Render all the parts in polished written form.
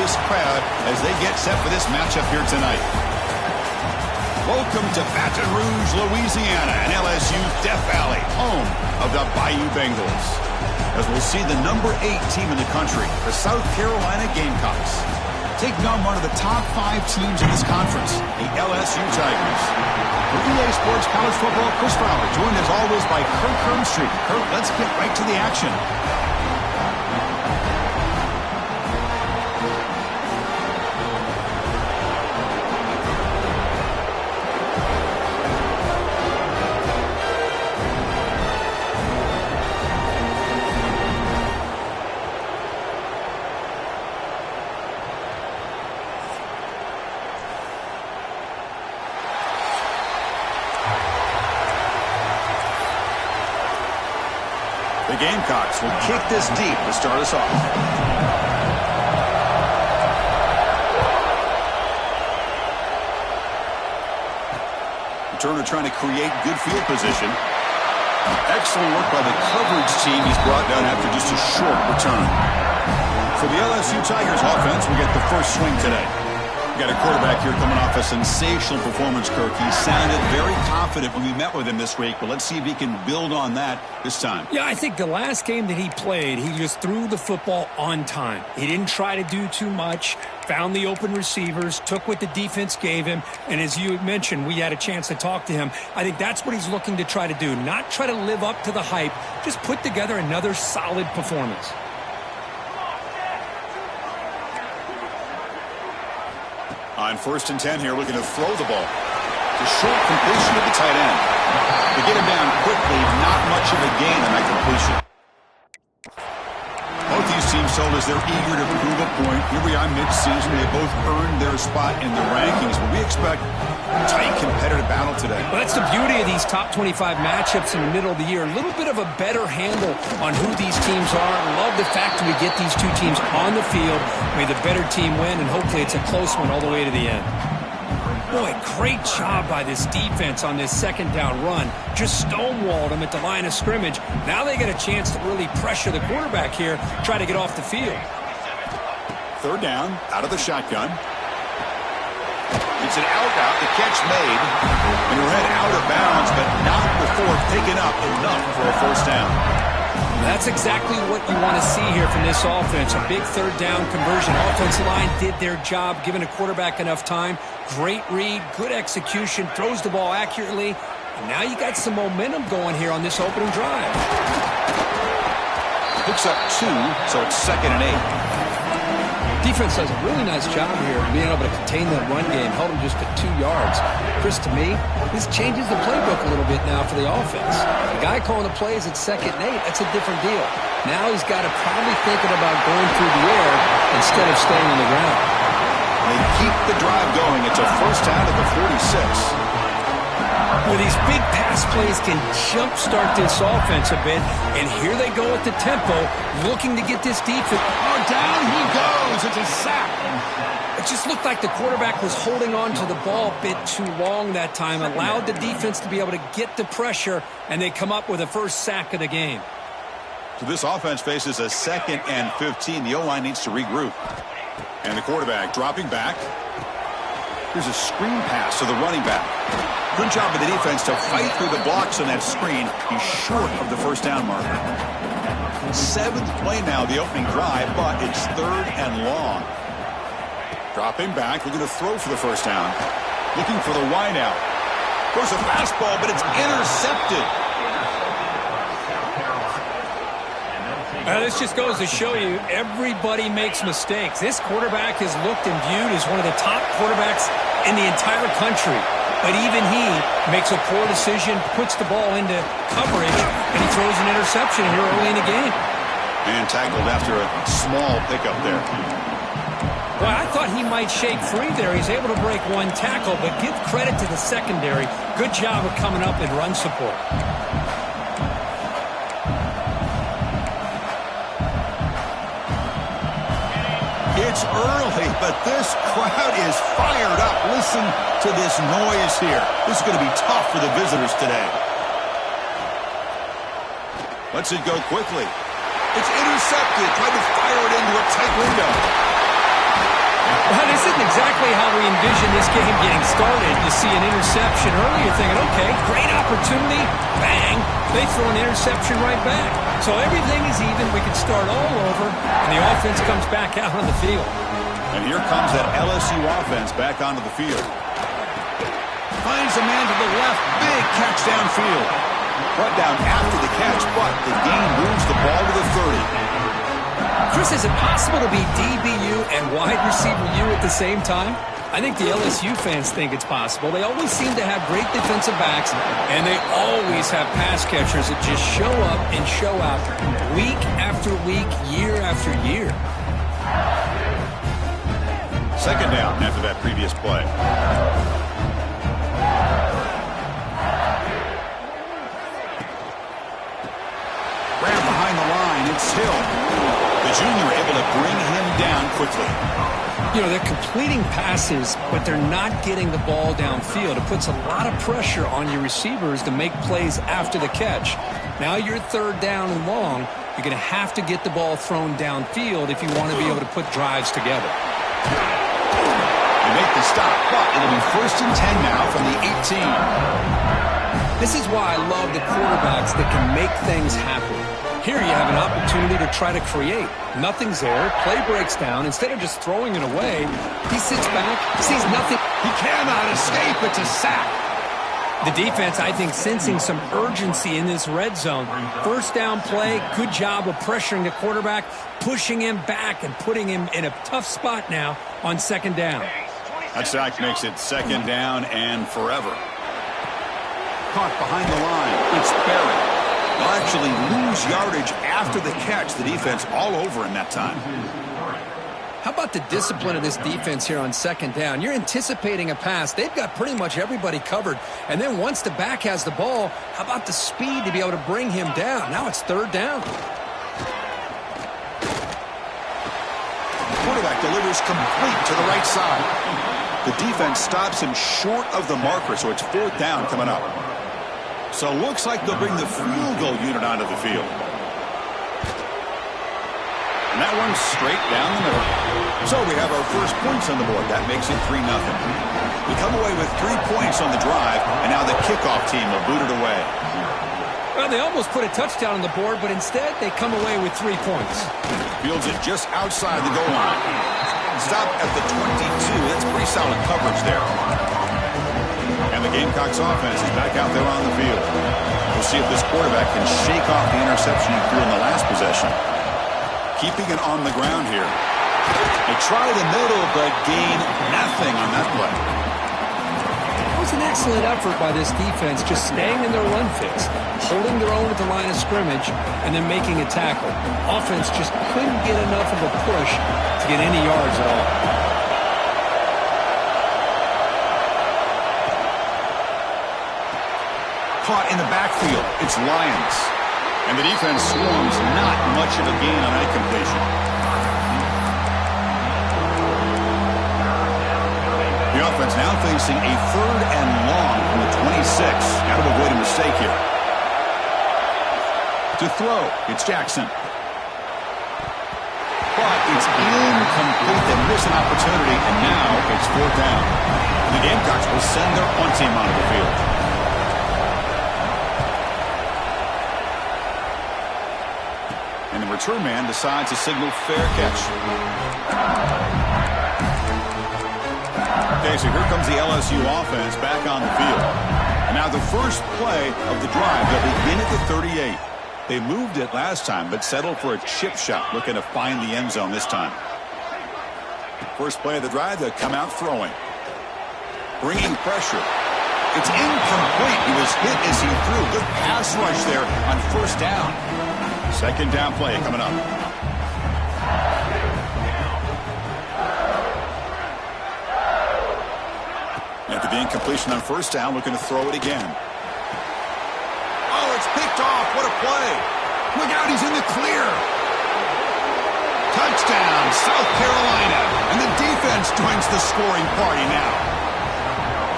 this crowd as they get set for this matchup here tonight. Welcome to Baton Rouge, Louisiana, and LSU's Death Valley, home of the Bayou Bengals. As we'll see the number 8 team in the country, the South Carolina Gamecocks, taking on one of the top 5 teams in this conference, the LSU Tigers. For EA Sports College Football, Chris Fowler, joined as always by Kirk Hermstreet. Kirk, let's get right to the action. The Gamecocks will kick this deep to start us off. Returner trying to create good field position. Excellent work by the coverage team he's brought down after just a short return. For the LSU Tigers offense, we get the first swing today. Got a quarterback here coming off a sensational performance, Kirk. He sounded very confident when we met with him this week, but let's see if he can build on that this time. Yeah, I think the last game that he played, he just threw the football on time. He didn't try to do too much, found the open receivers, took what the defense gave him, and as you mentioned, we had a chance to talk to him. I think that's what he's looking to try to do, not try to live up to the hype, just put together another solid performance. On 1st and 10 here, looking to throw the ball. The short completion of the tight end. To get him down quickly, not much of a gain on that completion. Both these teams told us they're eager to prove a point. Here we are mid-season. They both earned their spot in the rankings, but we expect a tight competitive battle today. Well, that's the beauty of these top 25 matchups in the middle of the year. A little bit of a better handle on who these teams are. Love the fact that we get these two teams on the field. May the better team win, and hopefully it's a close one all the way to the end. Boy, great job by this defense on this second down run. Just stonewalled them at the line of scrimmage. Now they get a chance to really pressure the quarterback here, try to get off the field. 3rd down, out of the shotgun. It's an out route, the catch made. And we're head out of bounds, but not before picking up enough for a 1st down. That's exactly what you want to see here from this offense. A big 3rd down conversion. Offensive line did their job, giving a quarterback enough time. Great read, good execution, throws the ball accurately. And now you got some momentum going here on this opening drive. Picks up 2, so it's 2nd and 8. Defense does a really nice job here being able to contain that run game, held him just at 2 yards. Chris, to me, this changes the playbook a little bit now for the offense. The guy calling the plays at 2nd and 8, that's a different deal. Now he's got to probably thinking about going through the air instead of staying on the ground. They keep the drive going. It's a 1st down at the 46. Well, these big pass plays can jumpstart this offense a bit, and here they go at the tempo, looking to get this defense. Oh, down he goes. It's a sack. It just looked like the quarterback was holding on to the ball a bit too long that time, allowed the defense to be able to get the pressure, and they come up with a 1st sack of the game. So this offense faces a 2nd and 15. The O-line needs to regroup. And the quarterback dropping back. Here's a screen pass to the running back. Good job of the defense to fight through the blocks on that screen. He's short of the 1st down marker. 7th play now, the opening drive, but it's 3rd and long. Dropping back, looking to throw for the 1st down. Looking for the wide out. Goes a fastball, but it's intercepted. This just goes to show you, everybody makes mistakes. This quarterback is looked and viewed as one of the top quarterbacks in the entire country. But even he makes a poor decision, puts the ball into coverage, and he throws an interception here early in the game. And tackled after a small pickup there. Well, I thought he might shake free there. He's able to break 1 tackle, but give credit to the secondary. Good job of coming up and run support. It's early, but this crowd is fired up. Listen to this noise here. This is going to be tough for the visitors today. Lets it go quickly. It's intercepted. Tried to fire it into a tight window. exactly how we envisioned this game getting started. You see an interception early, you're thinking, okay, great opportunity. Bang, they throw an interception right back. So everything is even. We can start all over, and the offense comes back out on the field. And here comes that LSU offense back onto the field. Finds a man to the left. Big catch downfield. Brought down after the catch, but the gain moves the ball to the 30. Chris, is it possible to be DBU and wide receiver U at the same time? I think the LSU fans think it's possible. They always seem to have great defensive backs, and they always have pass catchers that just show up and show out week after week, year after year. Second down after that previous play. Ran behind the line. It's Hill. The junior able to bring him down quickly. You know, they're completing passes, but they're not getting the ball downfield. It puts a lot of pressure on your receivers to make plays after the catch. Now you're third down and long. You're going to have to get the ball thrown downfield if you want to be able to put drives together. They make the stop, but it'll be 1st and 10 now from the 18. This is why I love the quarterbacks that can make things happen. Here you have an opportunity to try to create. Nothing's there. Play breaks down. Instead of just throwing it away, he sits back, sees nothing. He cannot escape. It's a sack. The defense, I think, sensing some urgency in this red zone. First down play, good job of pressuring the quarterback, pushing him back and putting him in a tough spot now on second down. That sack makes it second down and forever. Caught behind the line. It's Barrett. They'll actually lose yardage after the catch. The defense all over him that time. How about the discipline of this defense here on second down? You're anticipating a pass. They've got pretty much everybody covered. And then once the back has the ball, how about the speed to be able to bring him down? Now it's third down. Quarterback delivers complete to the right side. The defense stops him short of the marker, so it's fourth down coming up. So it looks like they'll bring the field goal unit onto the field. And that one's straight down the middle. So we have our first points on the board. That makes it 3-0. We come away with 3 points on the drive, and now the kickoff team will boot it away. Well, they almost put a touchdown on the board, but instead they come away with 3 points. Fields it just outside the goal line. Stop at the 22. That's pretty solid coverage there. And the Gamecocks offense is back out there on the field. We'll see if this quarterback can shake off the interception he threw in the last possession. Keeping it on the ground here. They try the middle, but gain nothing on that play. It was an excellent effort by this defense, just staying in their run fix, holding their own at the line of scrimmage, and then making a tackle. Offense just couldn't get enough of a push to get any yards at all. Caught in the backfield. It's Lions. And the defense swarms, not much of a gain on that completion. The offense now facing a third and long from the 26. Got to avoid a mistake here. To throw, it's Jackson. But it's incomplete. They miss an opportunity, and now it's fourth down. The Gamecocks will send their punt team onto the field. And the return man decides to signal fair catch. Okay, so here comes the LSU offense back on the field. And now the first play of the drive. They'll begin at the 38. They moved it last time, but settled for a chip shot, looking to find the end zone this time. First play of the drive, they'll come out throwing. Bringing pressure. It's incomplete. He was hit as he threw. Good pass rush there on first down. Second down play coming up. After the incompletion on first down, looking to throw it again. Oh, it's picked off. What a play. Look out, he's in the clear. Touchdown, South Carolina. And the defense joins the scoring party now.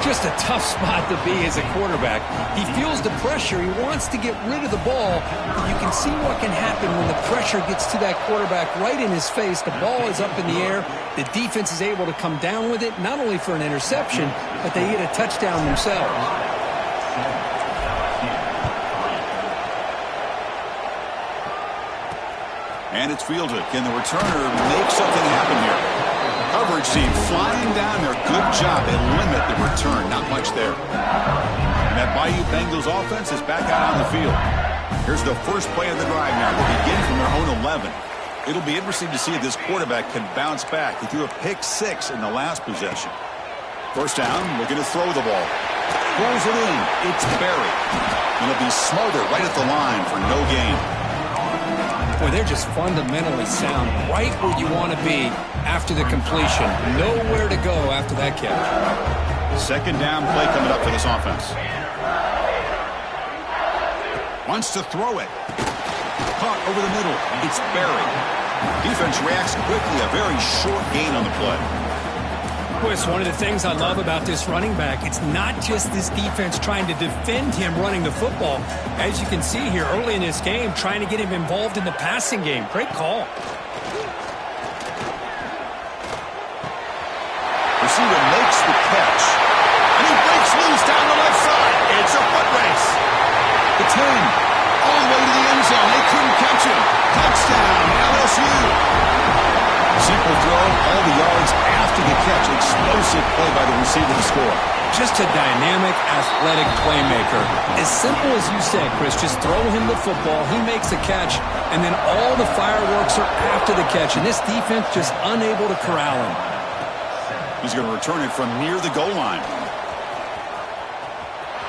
Just a tough spot to be as a quarterback. He feels the pressure. He wants to get rid of the ball. You can see what can happen when the pressure gets to that quarterback right in his face. The ball is up in the air. The defense is able to come down with it, not only for an interception, but they get a touchdown themselves. And it's fielded. Can the returner make something happen here? Coverage team flying down there. Good job. They limit the return. Not much there. And that Bayou Bengals offense is back out on the field. Here's the first play of the drive now. They begin from their own 11. It'll be interesting to see if this quarterback can bounce back. He threw a pick-6 in the last possession. First down, looking to throw the ball. Pulls it in. It's Barry. And he'll be smothered right at the line for no gain. Boy, they're just fundamentally sound, right where you want to be after the completion. Nowhere to go after that catch. Second down play coming up for this offense. Wants to throw it. Caught over the middle. It's Barry. Defense reacts quickly. A very short gain on the play. It's one of the things I love about this running back. It's not just this defense trying to defend him running the football. As you can see here early in this game, trying to get him involved in the passing game. Great call. Receiver makes the catch. And he breaks loose down the left side. It's a foot race. The 10. All the way to the end zone. They couldn't catch him. Touchdown, LSU. Simple throw, all the yards after the catch. Explosive play by the receiver to score. Just a dynamic, athletic playmaker. As simple as you said, Chris, just throw him the football, he makes a catch, and then all the fireworks are after the catch, and this defense just unable to corral him. He's going to return it from near the goal line.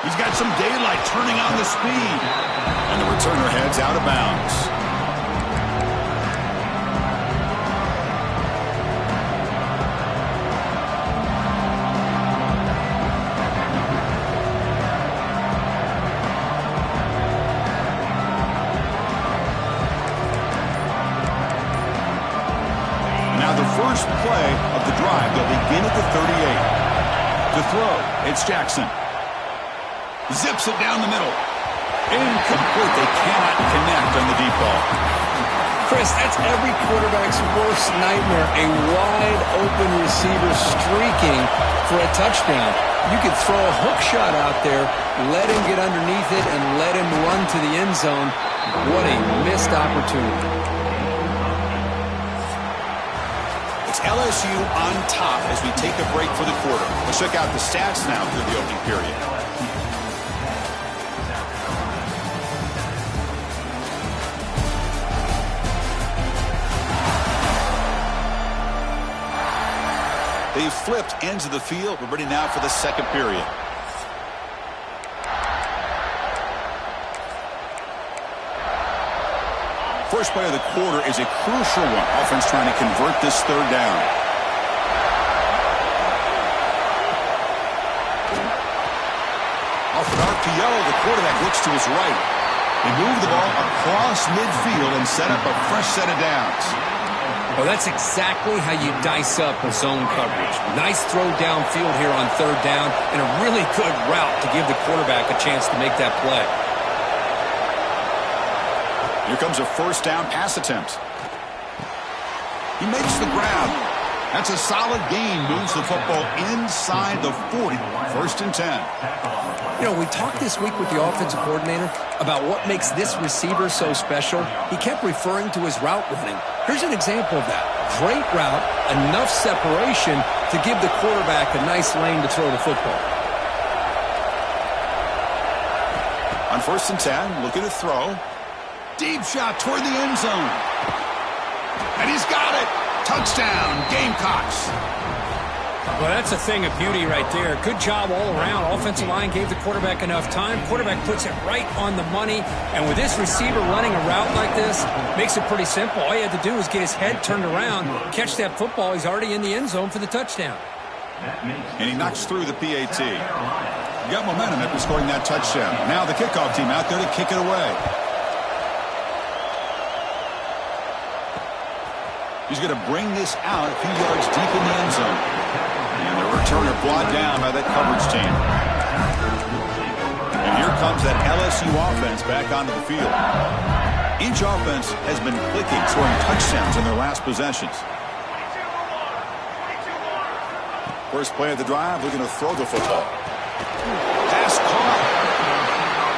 He's got some daylight turning on the speed. And the returner heads out of bounds. First play of the drive. They'll begin at the 38. To throw, it's Jackson. Zips it down the middle. Incomplete. They cannot connect on the deep ball. Chris, that's every quarterback's worst nightmare. A wide open receiver streaking for a touchdown. You could throw a hook shot out there, let him get underneath it, and let him run to the end zone. What a missed opportunity. LSU on top as we take a break for the quarter. Let's check out the stats now through the opening period. They've flipped ends of the field. We're ready now for the second period. First play of the quarter is a crucial one. Offense trying to convert this third down. Off an RPO, the quarterback looks to his right. They move the ball across midfield and set up a fresh set of downs. Well, that's exactly how you dice up a zone coverage. Nice throw downfield here on third down and a really good route to give the quarterback a chance to make that play. Here comes a first down pass attempt. He makes the grab. That's a solid gain. Moves the football inside the 40. First and 10. You know, we talked this week with the offensive coordinator about what makes this receiver so special. He kept referring to his route running. Here's an example of that. Great route, enough separation to give the quarterback a nice lane to throw the football. On first and 10, looking to throw. Deep shot toward the end zone. And he's got it. Touchdown, Gamecocks. Well, that's a thing of beauty right there. Good job all around. Offensive line gave the quarterback enough time. Quarterback puts it right on the money. And with this receiver running a route like this, makes it pretty simple. All he had to do was get his head turned around, catch that football. He's already in the end zone for the touchdown. And he knocks through the PAT. He got momentum after scoring that touchdown. Now the kickoff team out there to kick it away. He's going to bring this out a few yards deep in the end zone. And the returner brought down by that coverage team. And here comes that LSU offense back onto the field. Each offense has been clicking, scoring touchdowns in their last possessions. First play of the drive, looking to throw the football. Pass caught.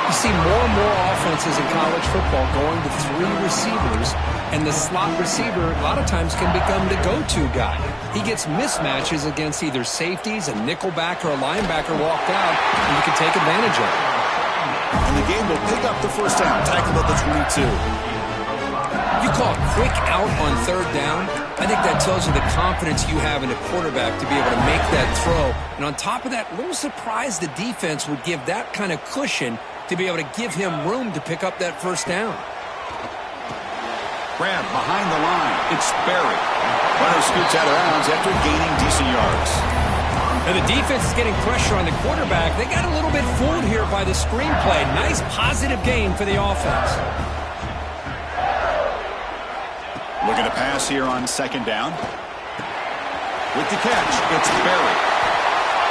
You see more and more offenses in college football going to 3 receivers, and the slot receiver a lot of times can become the go-to guy. He gets mismatches against either safeties, a nickelback, or a linebacker walked out, and you can take advantage of it. And the game will pick up the first down, tackled at the 22. You call a quick out on 3rd down. I think that tells you the confidence you have in a quarterback to be able to make that throw. And on top of that, a little surprised the defense would give that kind of cushion to be able to give him room to pick up that first down. Grab behind the line. It's Berry. Runner scoots out of bounds after gaining decent yards. And the defense is getting pressure on the quarterback. They got a little bit fooled here by the screenplay. Nice positive gain for the offense. Looking to pass here on 2nd down. With the catch, it's Berry.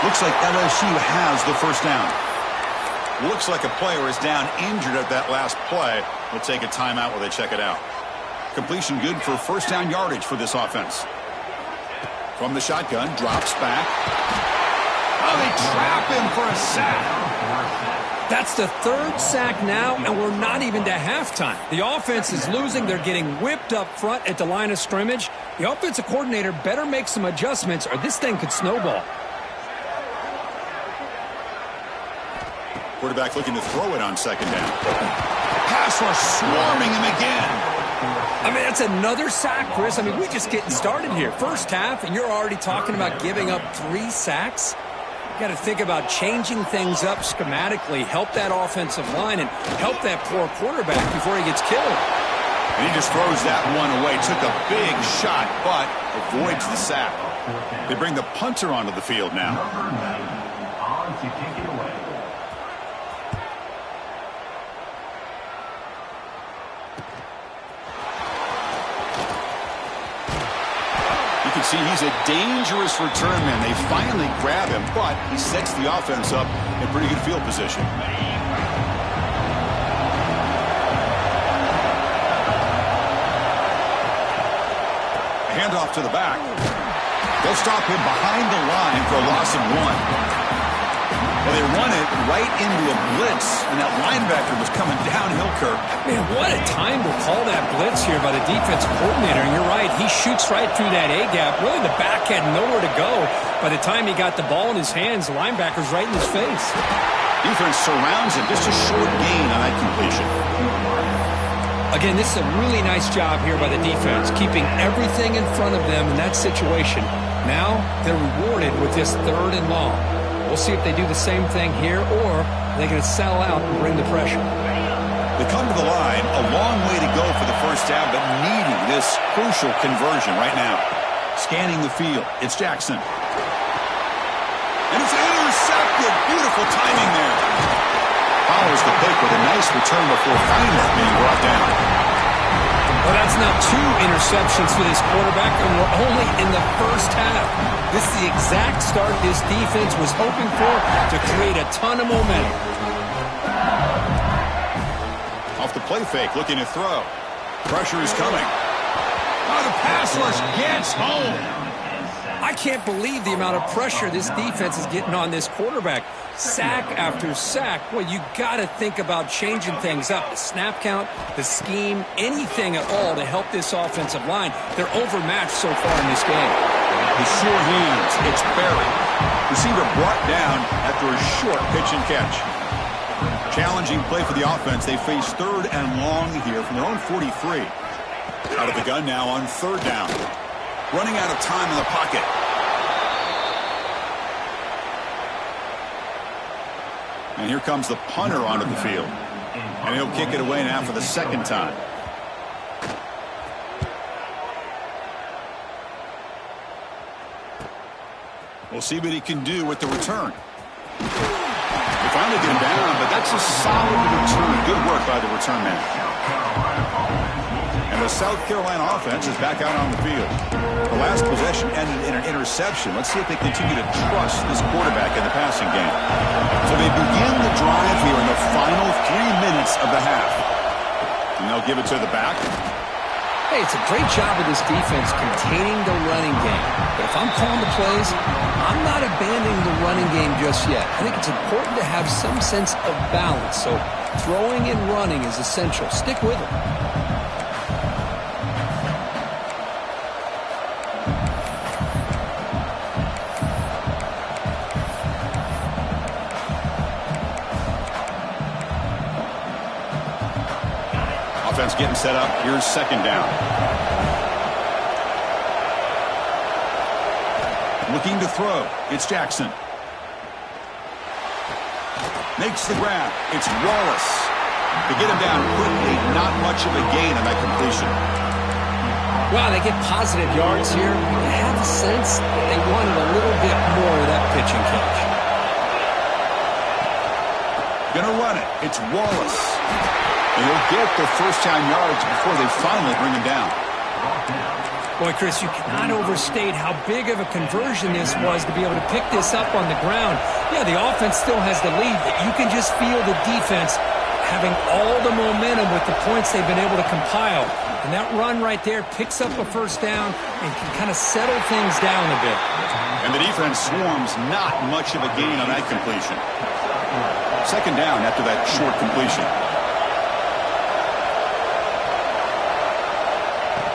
Looks like LSU has the first down. Looks like a player is down injured at that last play. We'll take a timeout while they check it out. Completion good for first down yardage for this offense. From the shotgun, drops back. Oh, they trap him for a sack. That's the 3rd sack now, and we're not even to halftime. The offense is losing. They're getting whipped up front at the line of scrimmage. The offensive coordinator better make some adjustments, or this thing could snowball. Quarterback looking to throw it on 2nd down. Pass rush swarming him again. I mean, that's another sack, Chris. I mean, we're just getting started here. First half, and you're already talking about giving up 3 sacks. You got to think about changing things up schematically, help that offensive line, and help that poor quarterback before he gets killed. And he just throws that one away. Took a big shot, but avoids the sack. They bring the punter onto the field now. You can see he's a dangerous return man. They finally grab him, but he sets the offense up in pretty good field position. A handoff to the back. They'll stop him behind the line for a loss of 1. Well, they run it right into a blitz, and that linebacker was coming downhill, Kirk. Man, what a time to call that blitz here by the defensive coordinator. And you're right, he shoots right through that A-gap. Really, the back had nowhere to go. By the time he got the ball in his hands, the linebacker's right in his face. Defense surrounds him. Just a short gain on that completion. Again, this is a really nice job here by the defense, keeping everything in front of them in that situation. Now, they're rewarded with this 3rd and long. We'll see if they do the same thing here, or they're going to settle out and bring the pressure. They come to the line, a long way to go for the first down, but needing this crucial conversion right now. Scanning the field, it's Jackson. And it's intercepted. Beautiful timing there. Follows the pick with a nice return before finally being brought down. Well, that's now 2 interceptions for this quarterback, and we're only in the first half. This is the exact start this defense was hoping for to create a ton of momentum. Off the play fake, looking to throw. Pressure is coming. Oh, the pass rush gets home. I can't believe the amount of pressure this defense is getting on this quarterback. Sack after sack. Well, you got to think about changing things up. The snap count, the scheme, anything at all to help this offensive line. They're overmatched so far in this game. The sure hands. It's Berry. Receiver brought down after a short pitch and catch. Challenging play for the offense. They face 3rd and long here from their own 43. Out of the gun now on 3rd down. Running out of time in the pocket. And here comes the punter onto the field. And he'll kick it away now for the 2nd time. We'll see what he can do with the return. They finally get him down, but that's a solid return. Good work by the return man. And the South Carolina offense is back out on the field. The last possession ended in an interception. Let's see if they continue to trust this quarterback in the passing game. So they begin the drive here in the final 3 minutes of the half. And they'll give it to the back. Hey, it's a great job of this defense containing the running game. But if I'm calling the plays, I'm not abandoning the running game just yet. I think it's important to have some sense of balance. So throwing and running is essential. Stick with it. Offense getting set up. Here's second down. Looking to throw. It's Jackson. Makes the grab. It's Wallace. To get him down quickly, not much of a gain on that completion. Wow, they get positive yards here. I have a sense that they wanted a little bit more of that pitch and catch. Gonna run it. It's Wallace. And he'll get the first down yards before they finally bring him down. Boy, Chris, you cannot overstate how big of a conversion this was to be able to pick this up on the ground. Yeah, the offense still has the lead, but you can just feel the defense having all the momentum with the points they've been able to compile. And that run right there picks up a first down and can kind of settle things down a bit. And the defense swarms not much of a gain on that completion. Second down after that short completion.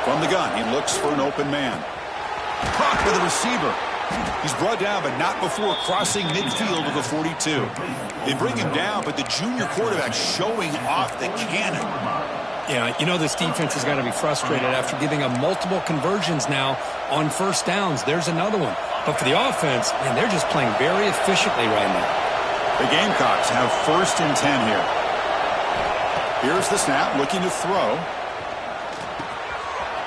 From the gun, he looks for an open man. Caught by the receiver. He's brought down, but not before crossing midfield of the 42. They bring him down, but the junior quarterback showing off the cannon. Yeah, you know this defense has got to be frustrated after giving up multiple conversions now on first downs. There's another one. But for the offense, man, they're just playing very efficiently right now. The Gamecocks have first and 10 here. Here's the snap, looking to throw.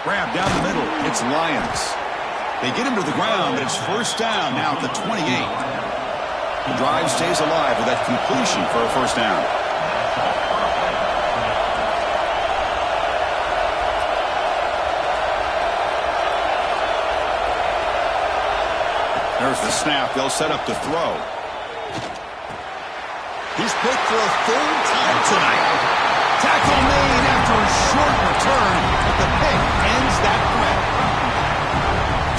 Grab down the middle. It's Lyons. They get him to the ground, but it's first down now at the 28. The drive stays alive with that completion for a first down. There's the snap. They'll set up to throw. He's picked for a third time tonight. Tackle made after a short return, but the pick ends that threat.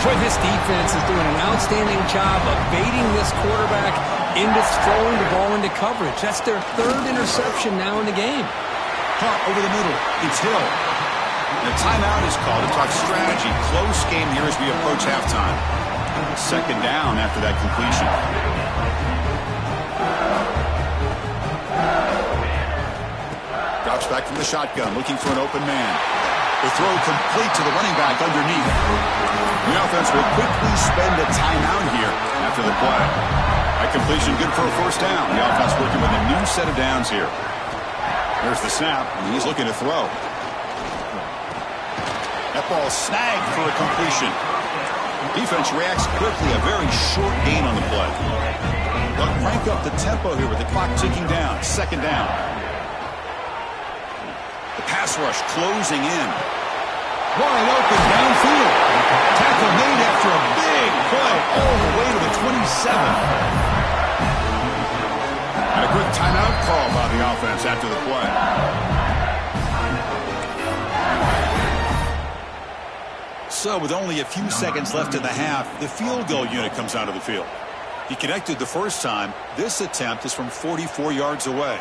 Boy, this defense is doing an outstanding job of baiting this quarterback into throwing the ball into coverage. That's their third interception now in the game. Hunt over the middle. It's Hill. And a timeout is called to talk strategy. Close game here as we approach halftime. Second down after that completion. Drops back from the shotgun, looking for an open man. The throw complete to the running back underneath. The offense will quickly spend a timeout here after the play. That completion good for a first down. The offense working with a new set of downs here. There's the snap, and he's looking to throw. That ball snagged for a completion. Defense reacts quickly, a very short gain on the play. But crank up the tempo here with the clock ticking down. Second down. The pass rush closing in. Wide open downfield. Tackle made after a big play all the way to the 27. And a quick timeout call by the offense after the play. So with only a few seconds left in the half, the field goal unit comes out of the field. He connected the first time. This attempt is from 44 yards away.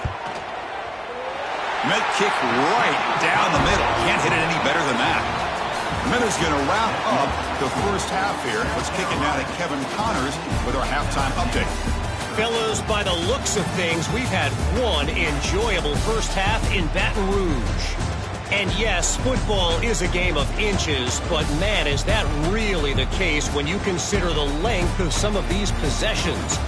Met kick right down the middle. Can't hit it any better than that. Minner's going to wrap up the first half here. Let's kick it now to Kevin Connors with our halftime update. Fellas, by the looks of things, we've had one enjoyable first half in Baton Rouge. And yes, football is a game of inches, but man, is that really the case when you consider the length of some of these possessions.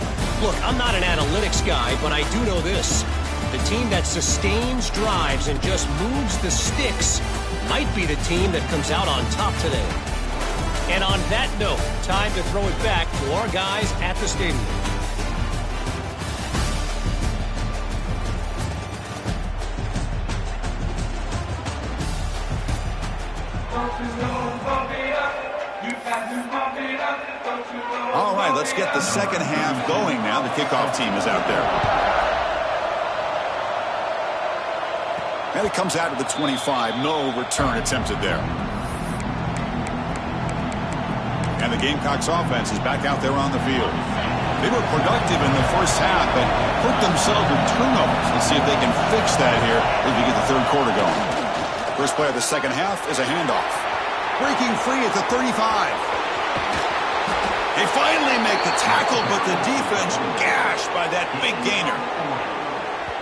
Look, I'm not an analytics guy, but I do know this. The team that sustains drives and just moves the sticks might be the team that comes out on top today. And on that note, time to throw it back to our guys at the stadium. All right, let's get the second half going now. The kickoff team is out there. And it comes out to the 25. No return attempted there. And the Gamecocks offense is back out there on the field. They were productive in the first half, but hurt themselves with turnovers. Let's see if they can fix that here as we get the third quarter going. First play of the second half is a handoff. Breaking free at the 35. They finally make the tackle, but the defense gashed by that big gainer.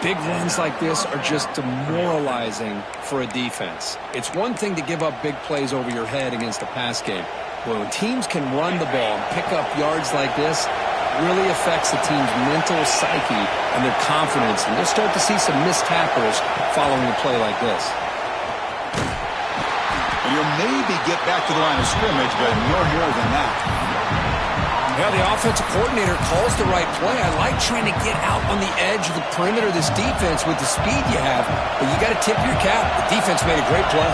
Big runs like this are just demoralizing for a defense. It's one thing to give up big plays over your head against the pass game. But when teams can run the ball and pick up yards like this, it really affects the team's mental psyche and their confidence. And you'll start to see some missed tackles following a play like this. And you'll maybe get back to the line of scrimmage, but no more than that. Yeah, the offensive coordinator calls the right play. I like trying to get out on the edge of the perimeter of this defense with the speed you have, but you got to tip your cap. The defense made a great play.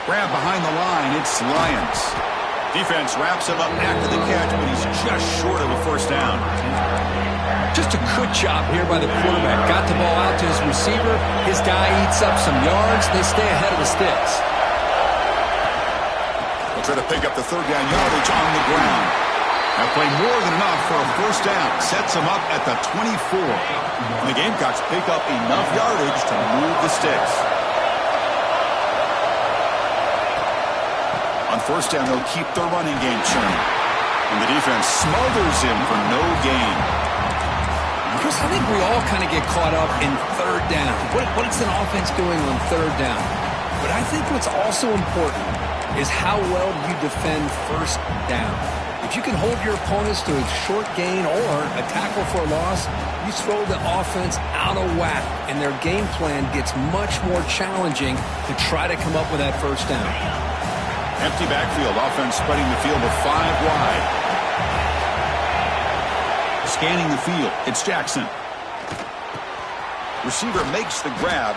Grab behind the line, it's Lions. Defense wraps him up after the catch, but he's just short of a first down. Just a good job here by the quarterback. Got the ball out to his receiver. His guy eats up some yards. They stay ahead of the sticks. They'll try to pick up the third down yardage on the ground. That play more than enough for a first down. Sets them up at the 24. And the Gamecocks pick up enough yardage to move the sticks. On first down, they'll keep their running game churning. And the defense smothers him for no gain. Chris, I think we all kind of get caught up in third down. What's an offense doing on third down? But I think what's also important is how well you defend first down. If you can hold your opponents to a short gain or a tackle for a loss, you throw the offense out of whack, and their game plan gets much more challenging to try to come up with that first down. Empty backfield. Offense spreading the field with 5 wide. Scanning the field. It's Jackson. Receiver makes the grab.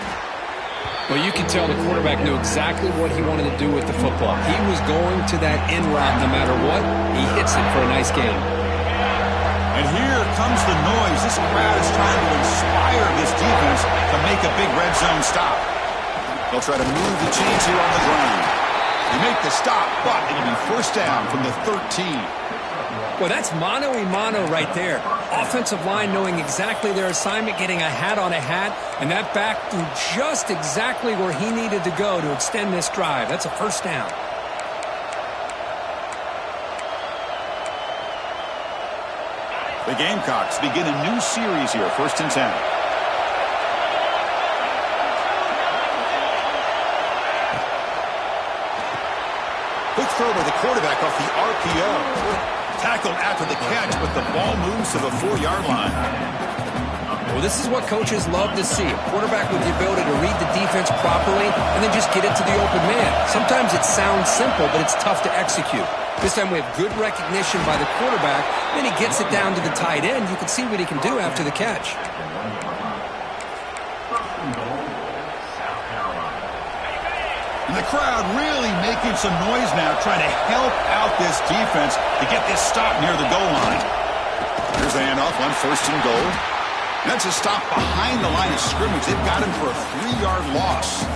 Well, you can tell the quarterback knew exactly what he wanted to do with the football. He was going to that in route no matter what. He hits it for a nice gain. And here comes the noise. This crowd is trying to inspire this defense to make a big red zone stop. They'll try to move the chains here on the ground. They make the stop, but it'll be first down from the 13. Well, that's mano-a-mano right there. Offensive line knowing exactly their assignment, getting a hat on a hat, and that back threw just exactly where he needed to go to extend this drive. That's a first down. The Gamecocks begin a new series here, 1st and 10. Quick throw by the quarterback off the RPO. Tackled after the catch, but the ball moves to the 4-yard line. Well, this is what coaches love to see. A quarterback with the ability to read the defense properly and then just get it to the open man. Sometimes it sounds simple, but it's tough to execute. This time we have good recognition by the quarterback. Then he gets it down to the tight end. You can see what he can do after the catch. And the crowd really making some noise now, trying to help out this defense to get this stop near the goal line. Here's the handoff on 1st and goal. That's a stop behind the line of scrimmage. They've got him for a 3-yard loss.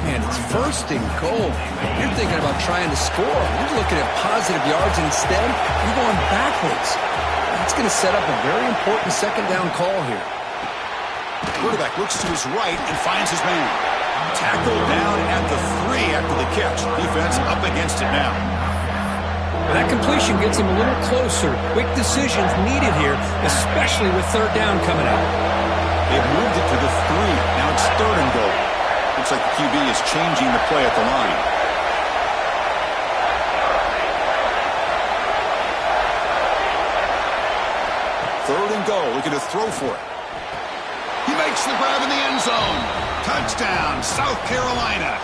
Man, it's 1st and goal. You're thinking about trying to score. You're looking at positive yards, and instead, you're going backwards. That's going to set up a very important second down call here. Quarterback looks to his right and finds his man. Tackled down at the 3 after the catch. Defense up against it now. Well, that completion gets him a little closer. Quick decisions needed here, especially with third down coming out. They've moved it to the 3. Now it's 3rd and goal. Looks like the QB is changing the play at the line. Third and goal. Looking to throw for it. He makes the grab in the end zone. Touchdown, South Carolina.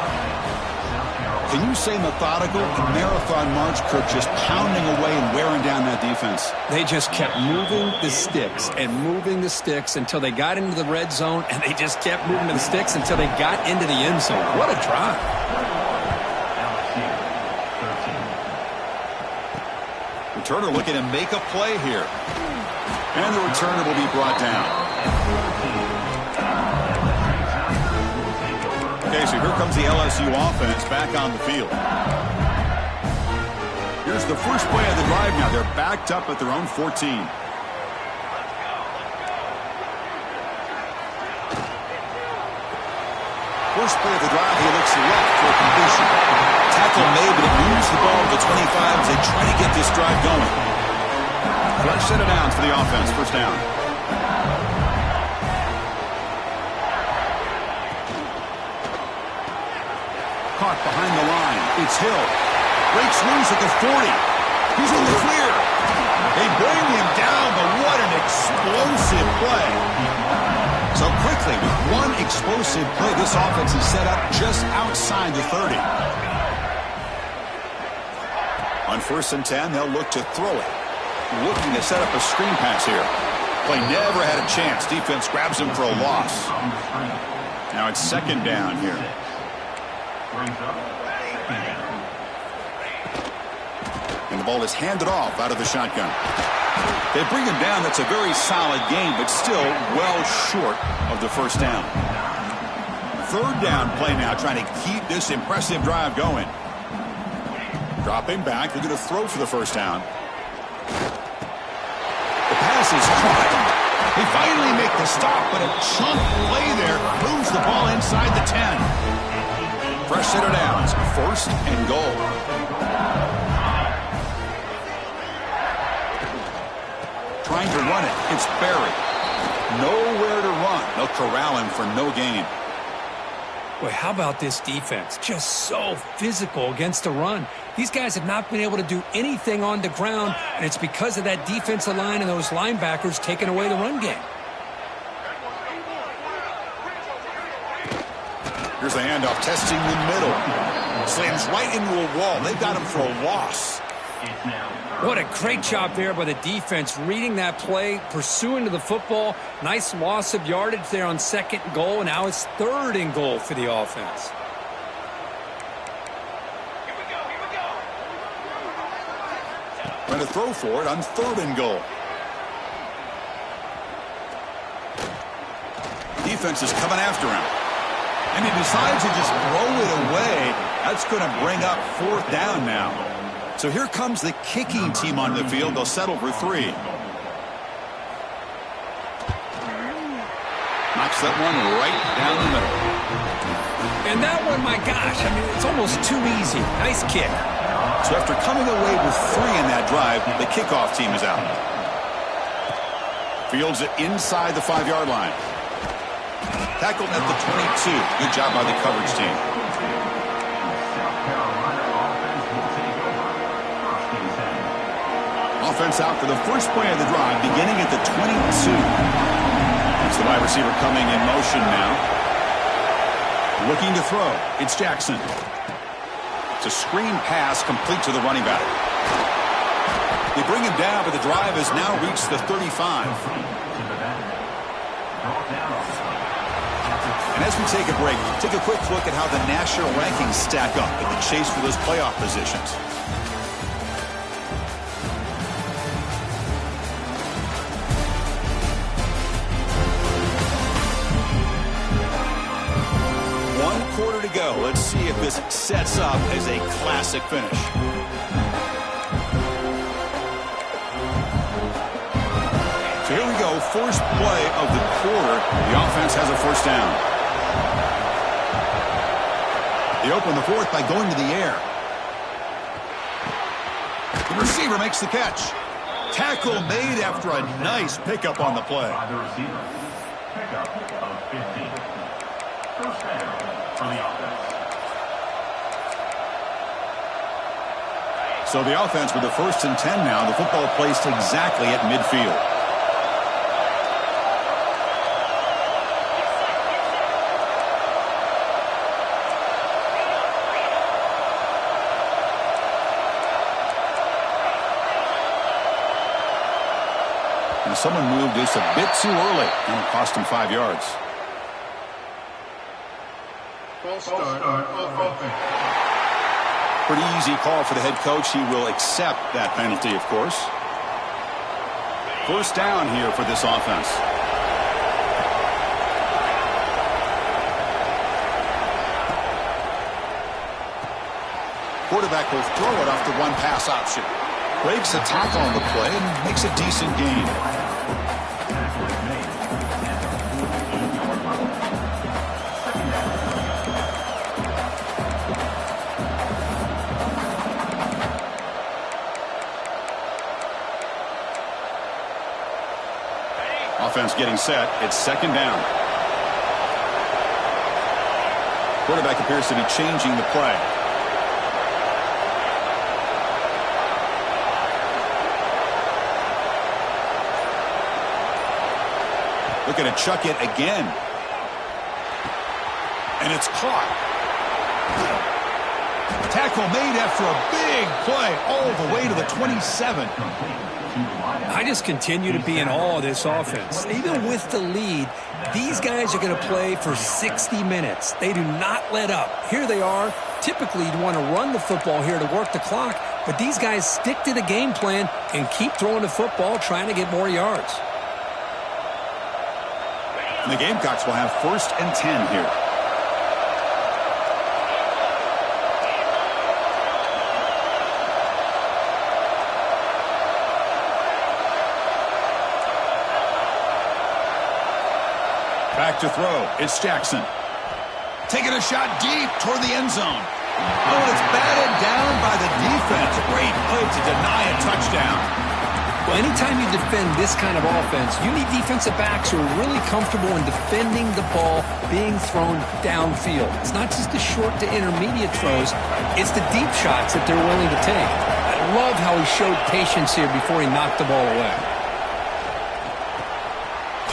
Can you say methodical? A marathon march, Kirk, just pounding away and wearing down that defense. They just kept moving the sticks and moving the sticks until they got into the red zone, and they just kept moving the sticks until they got into the end zone. What a drive. Returner looking to make a play here. And the returner will be brought down. Okay, so here comes the LSU offense back on the field. Here's the first play of the drive now. They're backed up at their own 14. First play of the drive, he looks left for a completion. Tackle made, but it moves the ball to the 25 as they try to get this drive going. Fresh set of downs for the offense. First down. Caught behind the line. It's Hill. Breaks loose at the 40. He's in the clear. They bring him down, but what an explosive play. So quickly, with one explosive play, this offense is set up just outside the 30. On 1st and 10, they'll look to throw it. Looking to set up a screen pass here. Play never had a chance. Defense grabs him for a loss. Now it's 2nd down here. And the ball is handed off out of the shotgun. They bring him down. That's a very solid game, but still well short of the first down. 3rd down play now, trying to keep this impressive drive going. Dropping back, looking to throw for the first down. The pass is caught. They finally make the stop, but a chunk play there moves the ball inside the 10. Fresh set of downs, 1st and goal. Trying to run it. It's Barry. Nowhere to run. They'll corral him for no gain. Boy, how about this defense? Just so physical against the run. These guys have not been able to do anything on the ground, and it's because of that defensive line and those linebackers taking away the run game. Here's the handoff, testing the middle. Slams right into a wall. They've got him for a loss. What a great job there by the defense, reading that play, pursuing to the football. Nice loss of yardage there on 2nd and goal, and now it's 3rd and goal for the offense. Trying to throw for it on 3rd and goal. Defense is coming after him. And he decides to just throw it away. That's going to bring up 4th down now. So here comes the kicking team on the field. They'll settle for 3. Knocks that one right down the middle. And that one, my gosh, I mean, it's almost too easy. Nice kick. So after coming away with 3 in that drive, the kickoff team is out. Fields it inside the 5-yard line. Tackled at the 22. Good job by the coverage team. Offense out for the first play of the drive, beginning at the 22. It's the wide receiver coming in motion now. Looking to throw. It's Jackson. It's a screen pass complete to the running back. They bring him down, but the drive has now reached the 35. And as we take a break, take a quick look at how the national rankings stack up in the chase for those playoff positions. Quarter to go. Let's see if this sets up as a classic finish. So here we go. First play of the quarter. The offense has a first down. They open the 4th by going to the air. The receiver makes the catch. Tackle made after a nice pickup on the play. Pickup of 15. First down. For the offense. So the offense with the 1st and 10 now. The football placed exactly at midfield. Someone moved just a bit too early, and it cost him 5 yards. Pretty easy call for the head coach. He will accept that penalty, of course. First down here for this offense. Quarterback will throw it off the one-pass option. Breaks a tackle on the play and makes a decent gain. Offense getting set. It's second down. Quarterback appears to be changing the play. Looking to chuck it again. And it's caught. Tackle made after a big play all the way to the 27. I just continue to be in awe of this offense. Even with the lead, these guys are going to play for 60 minutes. They do not let up. Here they are. Typically, you'd want to run the football here to work the clock, but these guys stick to the game plan and keep throwing the football, trying to get more yards. And the Gamecocks will have 1st and 10 here. Back to throw. It's Jackson. Taking a shot deep toward the end zone. Oh, and it's batted down by the defense. Great play to deny a touchdown. Well, anytime you defend this kind of offense, you need defensive backs who are really comfortable in defending the ball being thrown downfield. It's not just the short to intermediate throws. It's the deep shots that they're willing to take. I love how he showed patience here before he knocked the ball away.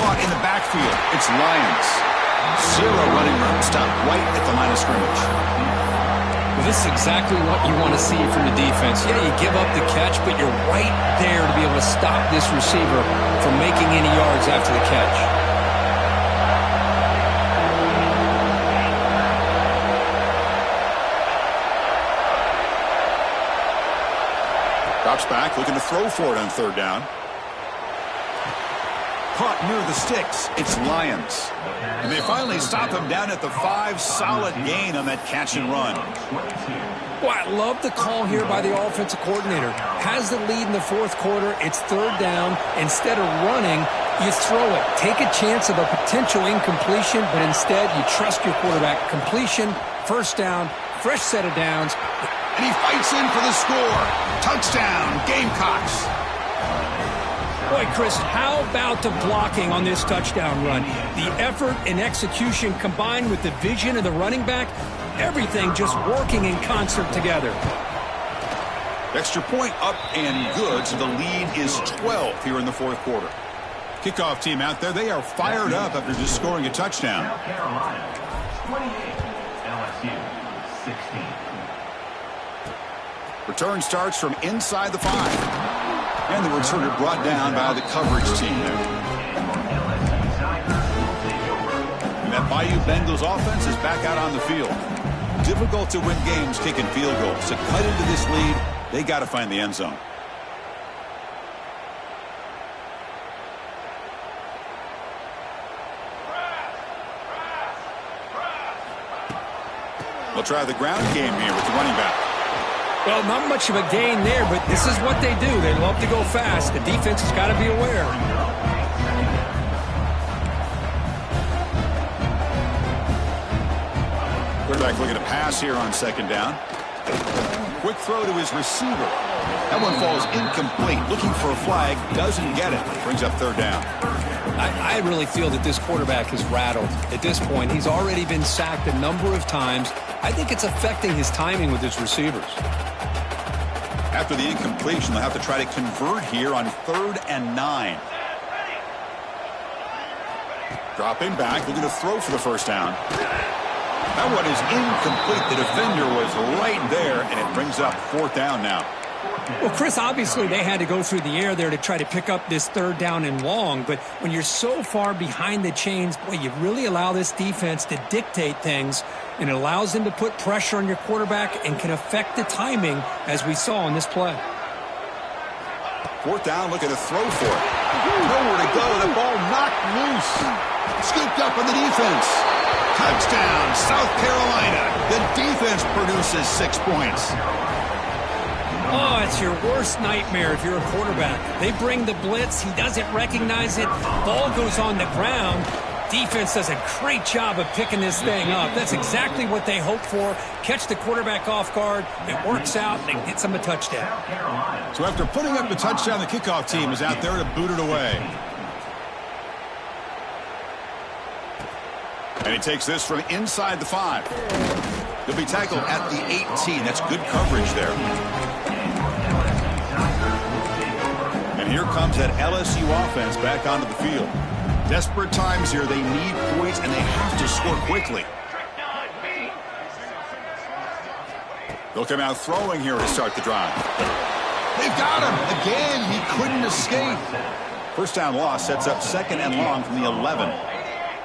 Caught in the backfield. It's Lions. 0 running room. Stopped right at the line of scrimmage. Well, this is exactly what you want to see from the defense. Yeah, you give up the catch, but you're right there to be able to stop this receiver from making any yards after the catch. Drops back, looking to throw for it on 3rd down. Caught near the sticks. It's Lions. And they finally stop him down at the 5. Solid gain on that catch and run. Well, I love the call here by the offensive coordinator. Has the lead in the 4th quarter. It's 3rd down. Instead of running, you throw it. Take a chance of a potential incompletion, but instead you trust your quarterback. Completion, 1st down, fresh set of downs. And he fights in for the score. Touchdown, Gamecocks. Boy, Chris, how about the blocking on this touchdown run? The effort and execution combined with the vision of the running back, everything just working in concert together. Extra point up and good, so the lead is 12 here in the 4th quarter. Kickoff team out there, they are fired up after just scoring a touchdown. South Carolina, 28, LSU, 16. Return starts from inside the 5. And the returner brought down by the coverage team there. And that Bayou Bengals offense is back out on the field. Difficult to win games kicking field goals. To cut into this lead, they got to find the end zone. They'll try the ground game here with the running back. Well, not much of a gain there, but this is what they do. They love to go fast. The defense has got to be aware. Quarterback looking to pass here on 2nd down. Quick throw to his receiver. That one falls incomplete. Looking for a flag. Doesn't get it. Brings up 3rd down. I really feel that this quarterback is rattled. At this point, he's already been sacked a number of times. I think it's affecting his timing with his receivers. After the incompletion, they'll have to try to convert here on 3rd and 9. Dropping back, looking to throw for the 1st down. That one is incomplete. The defender was right there, and it brings up 4th down now. Well, Chris, obviously they had to go through the air there to try to pick up this 3rd down and long, but when you're so far behind the chains, boy, you really allow this defense to dictate things, and it allows them to put pressure on your quarterback and can affect the timing, as we saw in this play. 4th down, looking to throw for it. Nowhere to go, the ball knocked loose. Scooped up on the defense. Touchdown, South Carolina. The defense produces 6 points. Oh, it's your worst nightmare if you're a quarterback. They bring the blitz. He doesn't recognize it. Ball goes on the ground. Defense does a great job of picking this thing up. That's exactly what they hope for. Catch the quarterback off guard. It works out, and it gets them a touchdown. So after putting up the touchdown, the kickoff team is out there to boot it away. And he takes this from inside the 5. He'll be tackled at the 18. That's good coverage there. And here comes that LSU offense back onto the field. Desperate times here. They need points, and they have to score quickly. They'll come out throwing here to start the drive. They've got him. Again, he couldn't escape. 1st down loss sets up 2nd and long from the 11.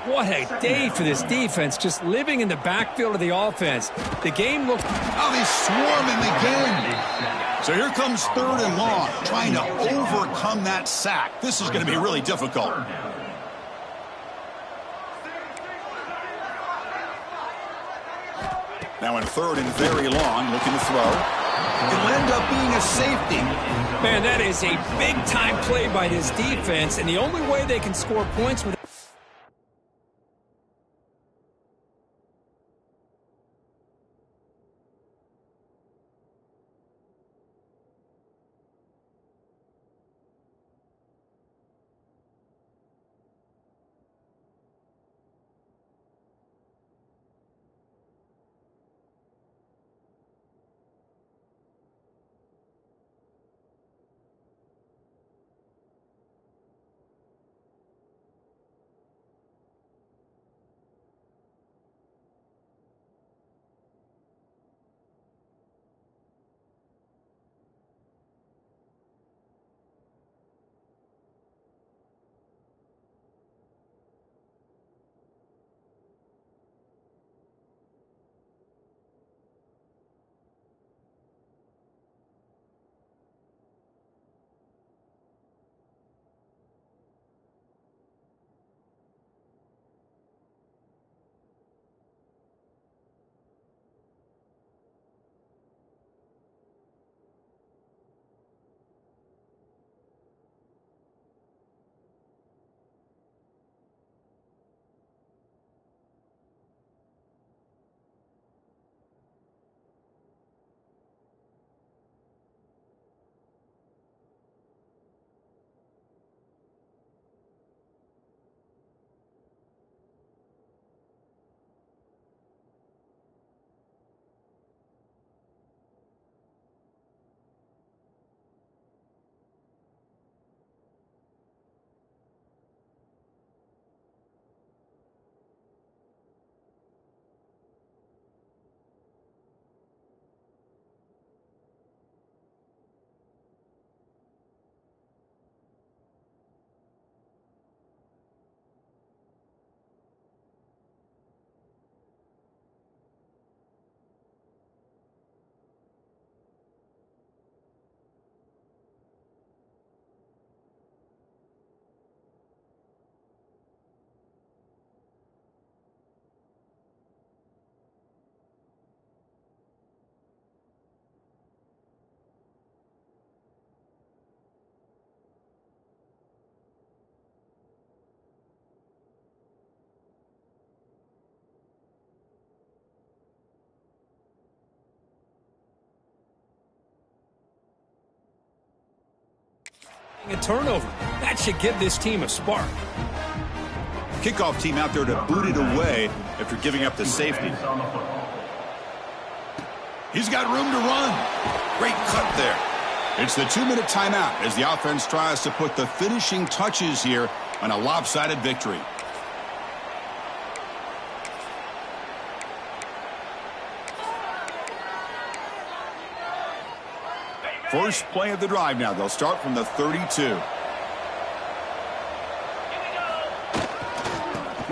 What a day for this defense, just living in the backfield of the offense. The game looked... Oh, they swarm him again. So here comes 3rd and long, trying to overcome that sack. This is going to be really difficult. Now in 3rd and very long, looking to throw. It'll end up being a safety. Man, that is a big-time play by this defense, and the only way they can score points with... A turnover. That should give this team a spark. Kickoff team out there to boot it away after giving up the safety. He's got room to run. Great cut there. It's the 2-minute timeout as the offense tries to put the finishing touches here on a lopsided victory. First play of the drive now. They'll start from the 32.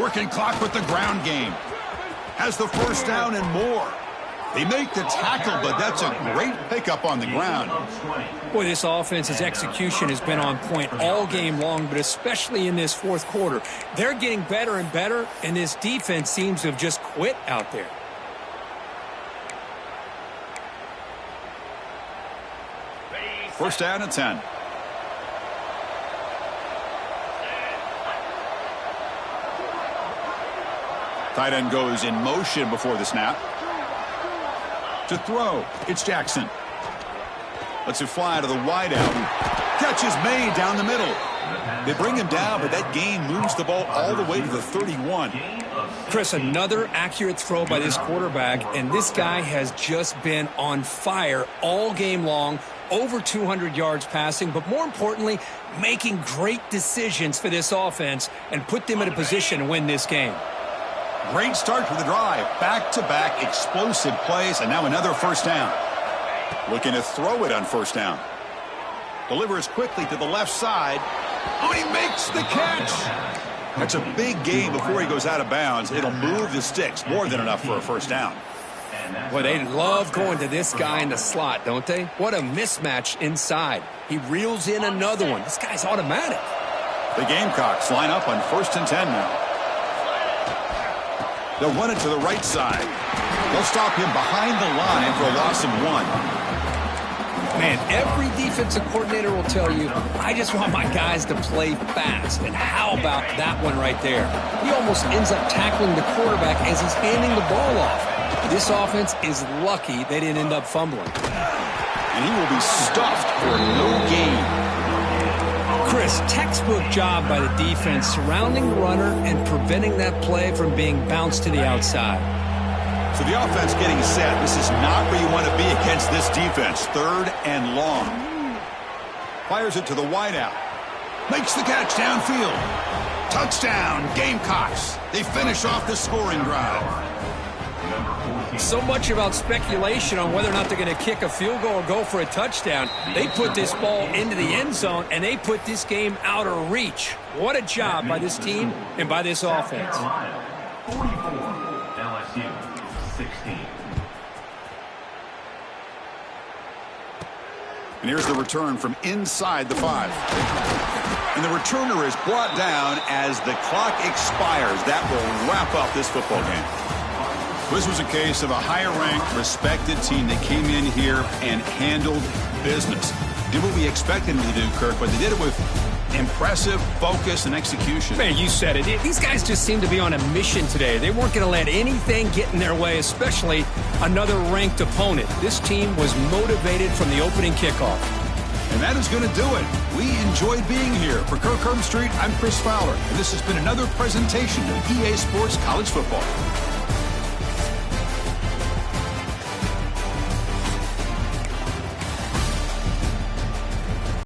Working clock with the ground game. Has the first down and more. They make the tackle, but that's a great pickup on the ground. Boy, this offense's execution has been on point all game long, but especially in this fourth quarter. They're getting better and better, and this defense seems to have just quit out there. First down and 10. Tight end goes in motion before the snap. To throw, it's Jackson. Lets it fly to the wideout. Catch is made down the middle. They bring him down, but that gain moves the ball all the way to the 31. Chris, another accurate throw by this quarterback, and this guy has just been on fire all game long. Over 200 yards passing, but more importantly, making great decisions for this offense and put them in a position to win this game. Great start to the drive. Back-to-back explosive plays, and now another first down. Looking to throw it on first down. Delivers quickly to the left side. Oh, he makes the catch. That's a big gain before he goes out of bounds. It'll move the sticks. More than enough for a first down. Well, they love going to this guy in the slot, don't they? What a mismatch inside. He reels in another one. This guy's automatic. The Gamecocks line up on 1st and 10 now. They'll run it to the right side. They'll stop him behind the line for a loss of 1. Man, every defensive coordinator will tell you, I just want my guys to play fast. And how about that one right there? He almost ends up tackling the quarterback as he's handing the ball off. This offense is lucky they didn't end up fumbling. And he will be stuffed for no gain. Chris, textbook job by the defense surrounding the runner and preventing that play from being bounced to the outside. So the offense getting set. This is not where you want to be against this defense. 3rd and long. Fires it to the wideout. Makes the catch downfield. Touchdown, Gamecocks. They finish off the scoring drive. So much about speculation on whether or not they're going to kick a field goal or go for a touchdown. They put this ball into the end zone, and they put this game out of reach. What a job by this team and by this offense. 44, LSU 16. And here's the return from inside the 5. And the returner is brought down as the clock expires. That will wrap up this football game. This was a case of a higher-ranked, respected team that came in here and handled business. Did what we expected them to do, Kirk, but they did it with impressive focus and execution. Man, you said it. These guys just seem to be on a mission today. They weren't going to let anything get in their way, especially another ranked opponent. This team was motivated from the opening kickoff. And that is going to do it. We enjoyed being here. For Kirk Street, I'm Chris Fowler, and this has been another presentation of EA Sports College Football.